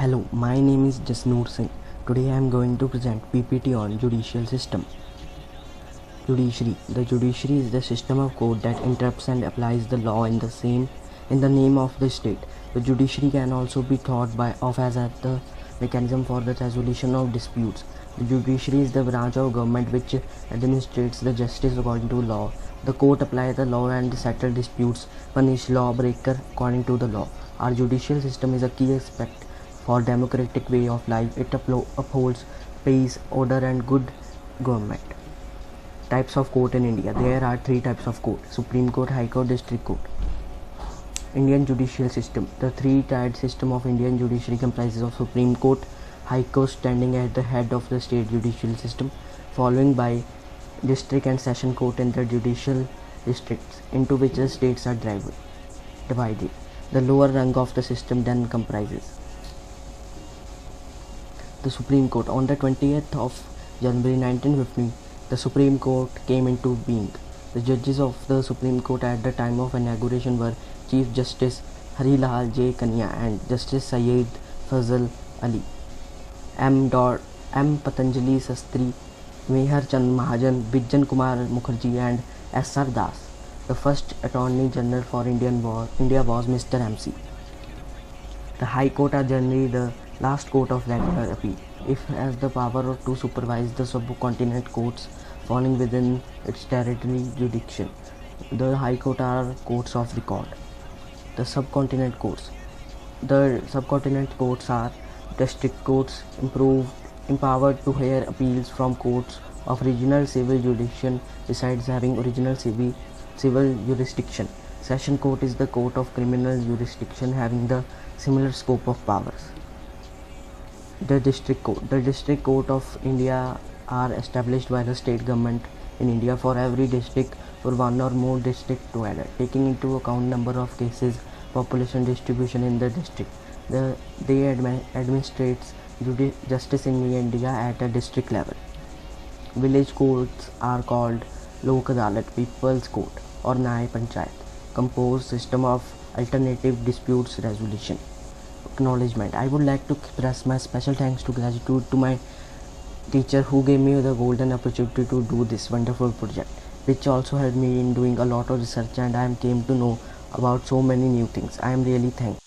Hello, my name is Jasnoor Singh. Today I am going to present PPT on judicial system. Judiciary. The judiciary is the system of court that interprets and applies the law in the name of the state. The judiciary can also be thought of as the mechanism for the resolution of disputes. The judiciary is the branch of government which administrates the justice according to law. The court applies the law and settle disputes, punish lawbreaker according to the law. Our judicial system is a key aspect for democratic way of life. It upholds peace, order and good government. Types of court in India. There are three types of court: Supreme Court, High Court, District Court. Indian judicial system. The three-tiered system of Indian judiciary comprises of Supreme Court, High Court standing at the head of the state judicial system, following by district and session court in the judicial districts into which the states are divided. The lower rung of the system then comprises the Supreme Court. On the 20th of January 1950, the Supreme Court came into being. The judges of the Supreme Court at the time of inauguration were Chief Justice Harilal J. Kania and Justice Syed Fazal Ali, M. Patanjali Sastry, Mehar Chand Mahajan, Bijan Kumar Mukherjee and S. R. Das. The first Attorney General for India was Mr. M.C. The High Court are generally the last court of regular appeal. It has the power to supervise the subcontinent courts falling within its territory jurisdiction. The High Court are courts of record. The subcontinent courts. The subcontinent courts are district courts empowered to hear appeals from courts of regional civil jurisdiction besides having original civil jurisdiction. Session court is the court of criminal jurisdiction having the similar scope of powers. The district court. The district court of India are established by the state government in India for every district for one or more district together, taking into account number of cases, population distribution in the district. They administrates justice in India at a district level. Village courts are called Lok Adalat, People's Court or Nyay Panchayat, composed system of alternative disputes resolution. Acknowledgement. I would like to express my special thanks to gratitude to my teacher who gave me the golden opportunity to do this wonderful project, which also helped me in doing a lot of research, and I came to know about so many new things. I am really thankful.